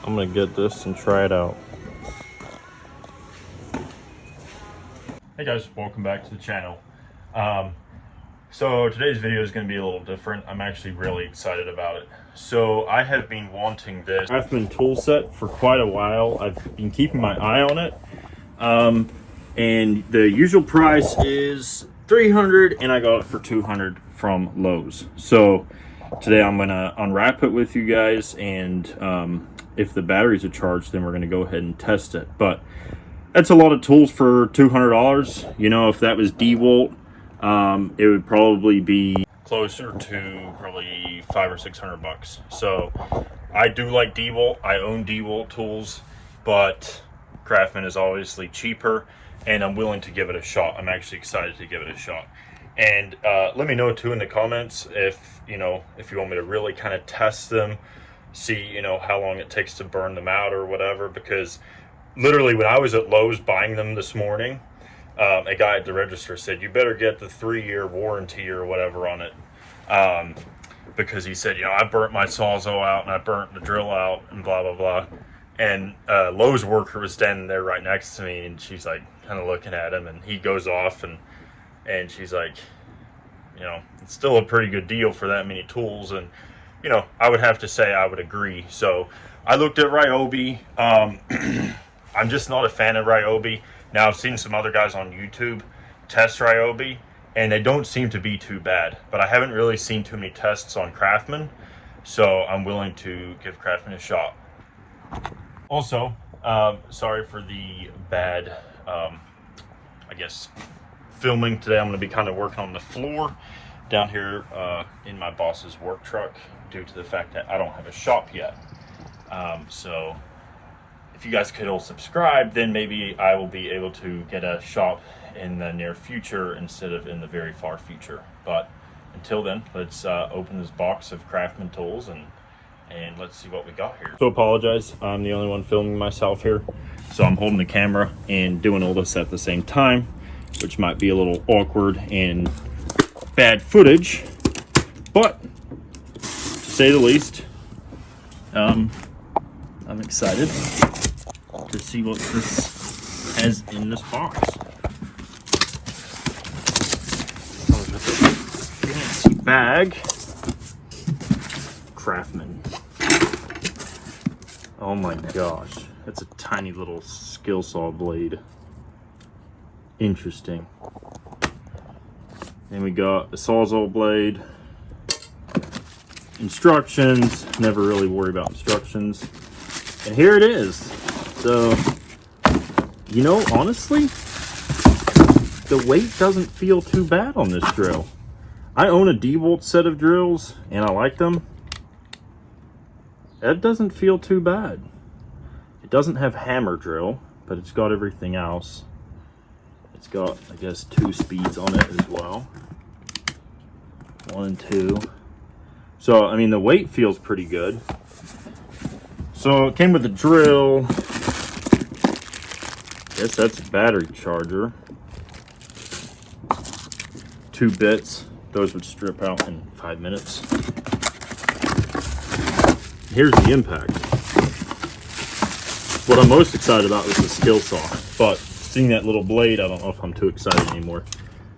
I'm gonna get this and try it out. Hey guys, welcome back to the channel. So today's video is going to be a little different. I'm actually really excited about it. So I have been wanting this Craftsman tool set for quite a while. I've been keeping my eye on it. And the usual price is $300 and I got it for $200 from Lowe's. So today I'm going to unwrap it with you guys, and if the batteries are charged, then we're going to go ahead and test it. But that's a lot of tools for $200. You know, if that was DeWalt, it would probably be closer to probably $500 or $600. So I do like DeWalt. I own DeWalt tools, but Craftsman is obviously cheaper, and I'm willing to give it a shot. I'm actually excited to give it a shot. And let me know too in the comments if you want me to really kind of test them, see how long it takes to burn them out or whatever. Because literally when I was at Lowe's buying them this morning, a guy at the register said, you better get the 3-year warranty or whatever on it. Because he said, I burnt my Sawzall out and I burnt the drill out and blah, blah, blah. And Lowe's worker was standing there right next to me, and she's like kind of looking at him, and he goes off and she's like, it's still a pretty good deal for that many tools. And, I would have to say I would agree. So I looked at Ryobi. I'm just not a fan of Ryobi. Now, I've seen some other guys on YouTube test Ryobi, and they don't seem to be too bad. But I haven't really seen too many tests on Craftsman, so I'm willing to give Craftsman a shot. Also, sorry for the bad, I guess, filming today. I'm going to be kind of working on the floor down here in my boss's work truck due to the fact that I don't have a shop yet. So if you guys could all subscribe, then maybe I will be able to get a shop in the near future instead of in the very far future. But until then, let's open this box of Craftsman tools and let's see what we got here. So apologize, I'm the only one filming myself here. So I'm holding the camera and doing all this at the same time, which might be a little awkward and bad footage, but to say the least, I'm excited to see what this has in this box. Comes with a fancy bag. Craftsman. Oh my gosh, that's a tiny little skill saw blade. Interesting. Then we got a Sawzall blade. Instructions. Never really worry about instructions. And here it is. So, honestly, the weight doesn't feel too bad on this drill. I own a DeWalt set of drills, and I like them. That doesn't feel too bad. It doesn't have hammer drill, but it's got everything else. It's got, I guess, 2 speeds on it as well. 1 and 2. So, I mean, the weight feels pretty good. So, it came with a drill. I guess that's a battery charger. 2 bits. Those would strip out in 5 minutes. Here's the impact. What I'm most excited about is the skill saw, but seeing that little blade, I don't know if I'm too excited anymore.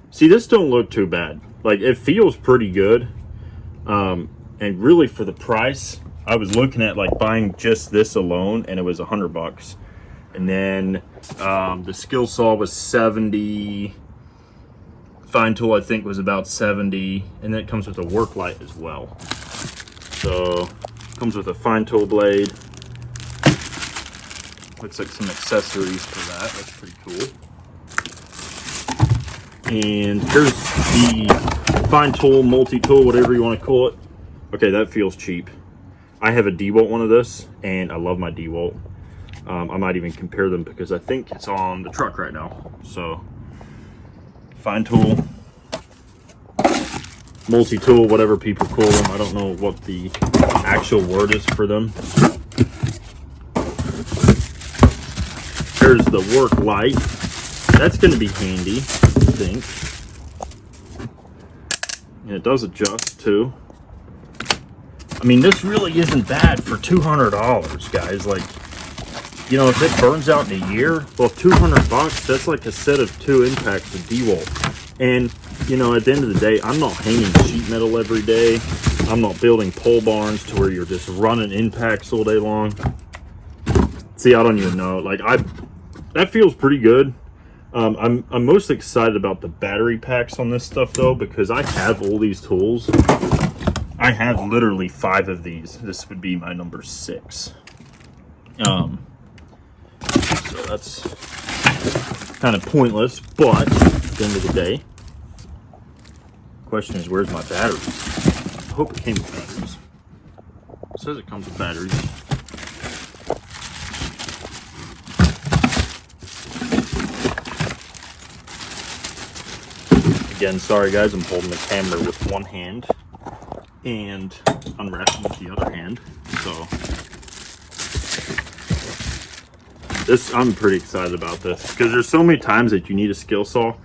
See, this don't look too bad. Like, it feels pretty good. And really for the price, I was looking at like buying just this alone, and it was $100. And then the skill saw was $70. Fine tool, I think, was about $70. And then it comes with a work light as well. So comes with a fine tool blade. Looks like some accessories for that. That's pretty cool. And here's the fine tool, multi-tool, whatever you want to call it. Okay, that feels cheap. I have a DeWalt one of this, and I love my DeWalt. I might even compare them because I think it's on the truck right now. So, fine tool, multi-tool, whatever people call them. I don't know what the actual word is for them. Here's the work light. That's going to be handy, I think. And it does adjust too. I mean, this really isn't bad for $200, guys. Like, you know, if it burns out in a year, well, 200 bucks, that's like a set of 2 impacts of DeWalt. And, you know, at the end of the day, I'm not hanging sheet metal every day. I'm not building pole barns to where you're just running impacts all day long. See, I don't even know. Like, that feels pretty good. I'm most excited about the battery packs on this stuff, though, because I have all these tools. I have literally 5 of these. This would be my number 6. So that's kind of pointless, but at the end of the day, the question is, where's my batteries? I hope it came with batteries. It says it comes with batteries. Again, sorry guys, I'm holding the camera with one hand and unwrapping with the other hand. So this, I'm pretty excited about this because there's so many times that you need a skill saw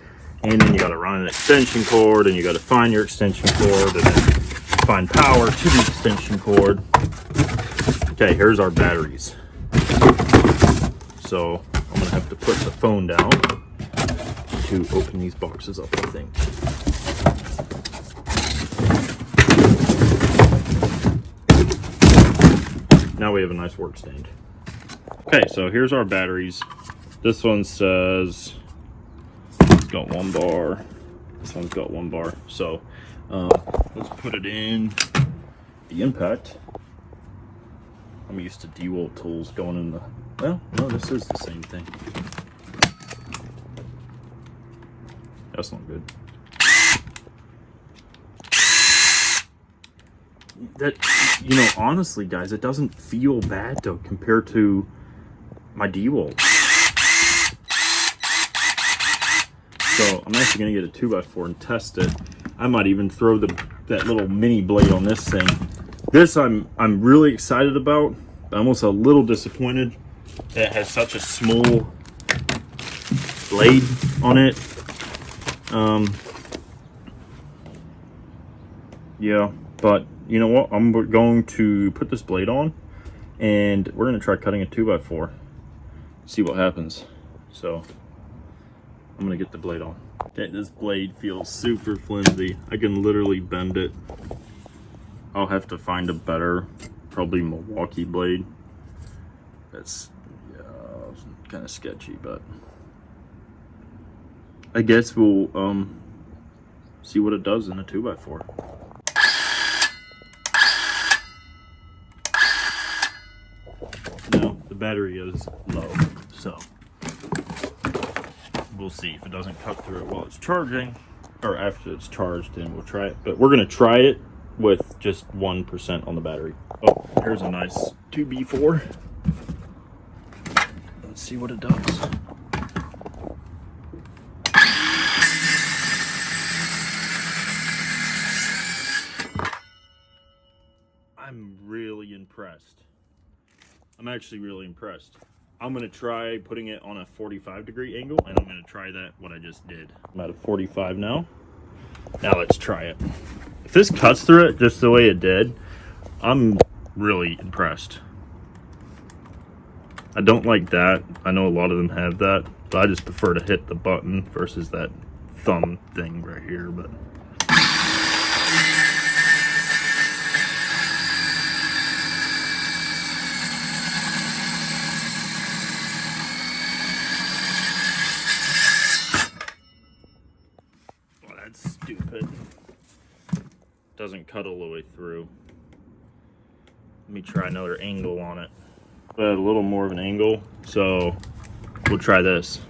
and then you got to run an extension cord and you got to find your extension cord and then find power to the extension cord. Okay, here's our batteries. So I'm gonna have to put the phone down to open these boxes up, I think. Now we have a nice work stand. Okay, so here's our batteries. This one says it's got 1 bar. This one's got 1 bar. So let's put it in the impact. I'm used to DeWalt tools going in the, well, no, this is the same thing. That's not good. That, you know, honestly, guys, it doesn't feel bad though compared to my DeWalt. So I'm actually gonna get a 2x4 and test it. I might even throw that little mini blade on this thing. This I'm really excited about. I'm also a little disappointed that it has such a small blade on it. Yeah, but you know what? I'm going to put this blade on and we're going to try cutting a 2x4. See what happens. So I'm going to get the blade on. Okay, this blade feels super flimsy. I can literally bend it. I'll have to find a better, probably Milwaukee blade. That's, yeah, kind of sketchy, but I guess we'll see what it does in a 2x4. No, the battery is low, so we'll see if it doesn't cut through it while it's charging, or after it's charged, then we'll try it. But we're gonna try it with just 1% on the battery. Oh, here's a nice 2B4. Let's see what it does. I'm really impressed. I'm actually really impressed. I'm gonna try putting it on a 45-degree angle, and I'm gonna try that, what I just did. I'm at a 45 now. Now let's try it. If this cuts through it just the way it did, I'm really impressed. I don't like that. I know a lot of them have that, but I just prefer to hit the button versus that thumb thing right here, but that's stupid. Doesn't cut all the way through. Let me try another angle on it. Add a little more of an angle, so we'll try this.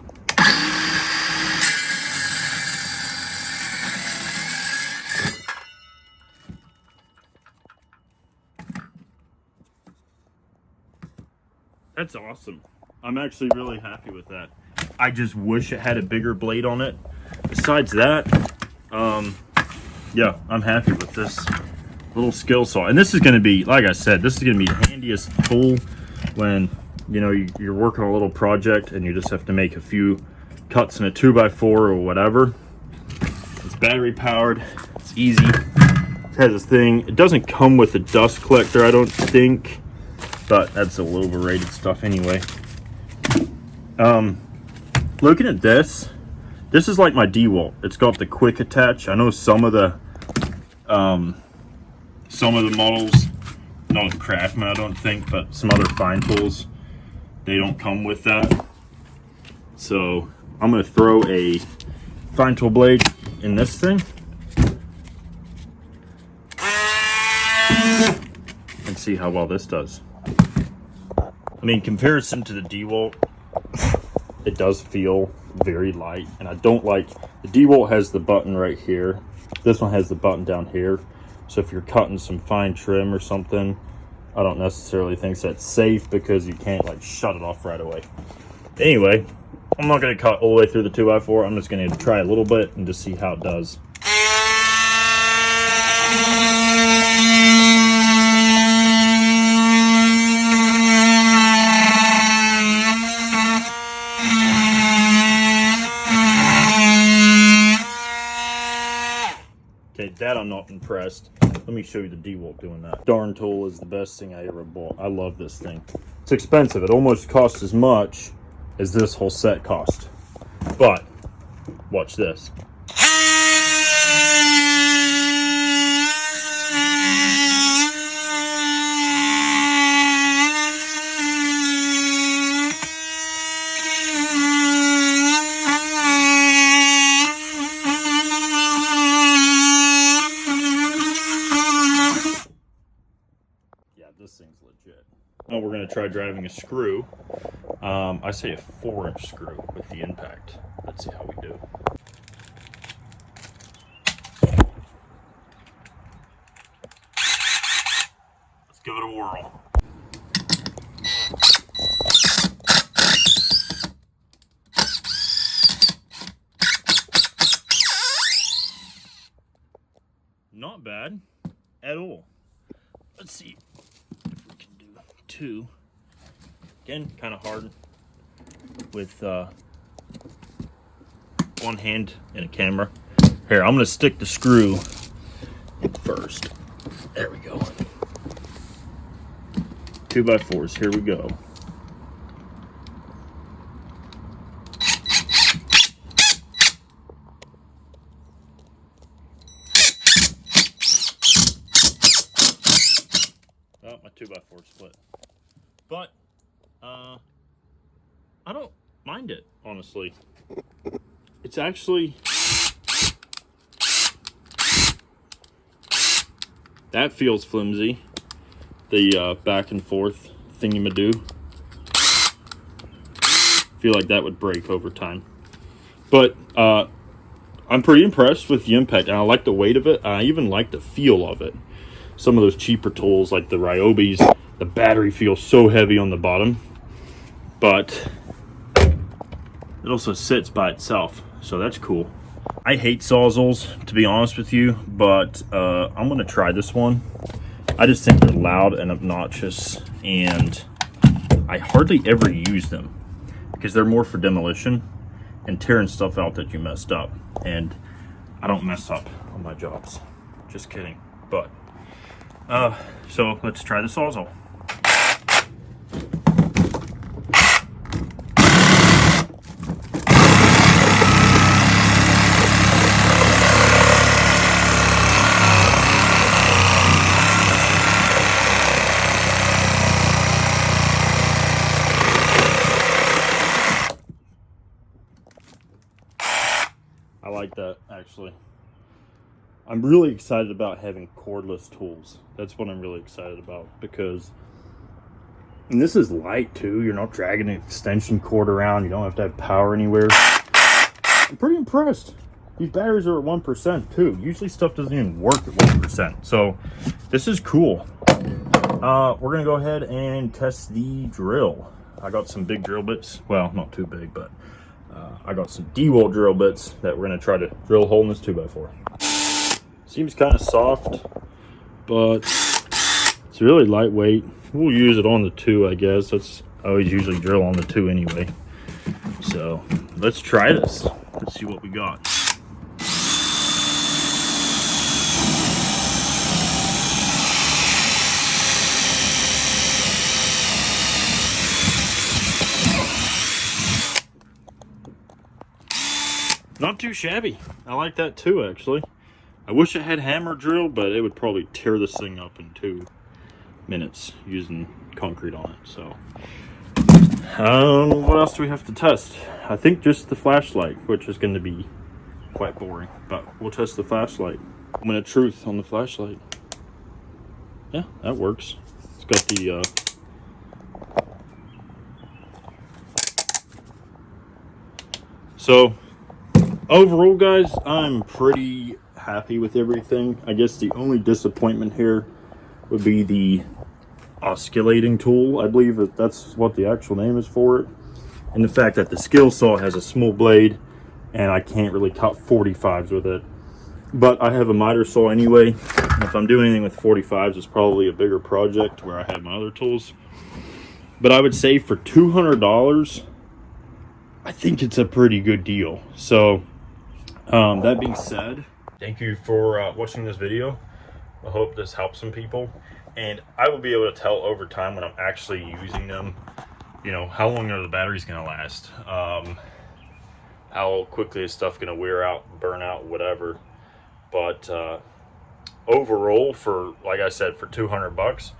That's awesome. I'm actually really happy with that. I just wish it had a bigger blade on it. Besides that, yeah, I'm happy with this little skill saw. And this is going to be, like I said, this is going to be the handiest tool when, you know, you're working on a little project and you just have to make a few cuts in a 2x4 or whatever. It's battery powered. It's easy. It has this thing. It doesn't come with a dust collector, I don't think, but that's a little overrated stuff anyway. Looking at this is like my DeWalt. It's got the quick attach. I know some of the models, not the Craftsman I don't think, but some other fine tools, they don't come with that. So I'm going to throw a fine tool blade in this thing and see how well this does. I mean, in comparison to the DeWalt, it does feel very light, and I don't like, the DeWalt has the button right here. This one has the button down here. So if you're cutting some fine trim or something, I don't necessarily think that's safe because you can't like shut it off right away. Anyway, I'm not going to cut all the way through the 2x4. I'm just going to try a little bit and just see how it does. Okay, that I'm not impressed. Let me show you the DeWalt doing that. Darn tool is the best thing I ever bought. I love this thing. It's expensive. It almost costs as much as this whole set cost. But watch this. This thing's legit. Now we're going to try driving a screw. I say a 4-inch screw with the impact. Let's see how we do. Let's give it a whirl. Not bad at all. Let's see if we can do 2. Again, kind of hard with one hand and a camera. Here, I'm going to stick the screw in first. There we go. 2x4s, here we go. Oh, my 2x4 split. But I don't mind it, honestly. It's actually, that feels flimsy, the back and forth thingy-ma-do. Feel like that would break over time. But I'm pretty impressed with the impact, and I like the weight of it. I even like the feel of it. Some of those cheaper tools like the Ryobis, the battery feels so heavy on the bottom, but it also sits by itself, so that's cool. I hate Sawzalls, to be honest with you, but I'm going to try this one. I just think they're loud and obnoxious, and I hardly ever use them because they're more for demolition and tearing stuff out that you messed up, and I don't mess up on my jobs. Just kidding. But so let's try the Sawzall. I like that, actually. I'm really excited about having cordless tools. That's what I'm really excited about, because, and this is light too. You're not dragging an extension cord around. You don't have to have power anywhere. I'm pretty impressed. These batteries are at 1% too. Usually stuff doesn't even work at 1%. So this is cool. We're gonna go ahead and test the drill. I got some big drill bits. Well, not too big, but I got some DeWalt drill bits that we're gonna try to drill a hole in this 2x4. Seems kind of soft, but it's really lightweight. We'll use it on the 2, I guess. I always usually drill on the 2 anyway. So let's try this. Let's see what we got. not too shabby. I like that too, actually. I wish it had hammer drill, but it would probably tear this thing up in 2 minutes using concrete on it. So what else do we have to test? I think just the flashlight, which is going to be quite boring, but we'll test the flashlight. Moment of truth on the flashlight. Yeah, that works. It's got the so overall, guys, I'm pretty happy with everything. I guess the only disappointment here would be the osculating tool. I believe that's what the actual name is for it, and the fact that the skill saw has a small blade and I can't really cut 45s with it. But I have a miter saw anyway, and if I'm doing anything with 45s, it's probably a bigger project where I have my other tools. But I would say for $200, I think it's a pretty good deal. So that being said, thank you for watching this video. I hope this helps some people, and I will be able to tell over time when I'm actually using them, you know, how long are the batteries going to last, how quickly is stuff going to wear out, burn out, whatever. But overall, for, like I said, for 200 bucks,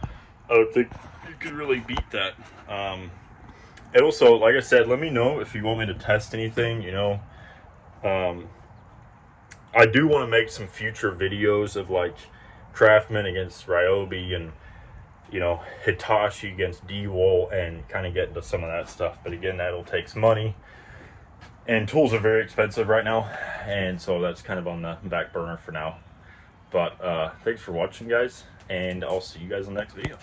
I don't think you could really beat that. And also, like I said, let me know if you want me to test anything, you know. I do want to make some future videos of like Craftsman against Ryobi and, you know, Hitachi against D-Wall, and kind of get into some of that stuff. But again, that'll take some money, and tools are very expensive right now, and so that's kind of on the back burner for now. But thanks for watching, guys, and I'll see you guys in the next video.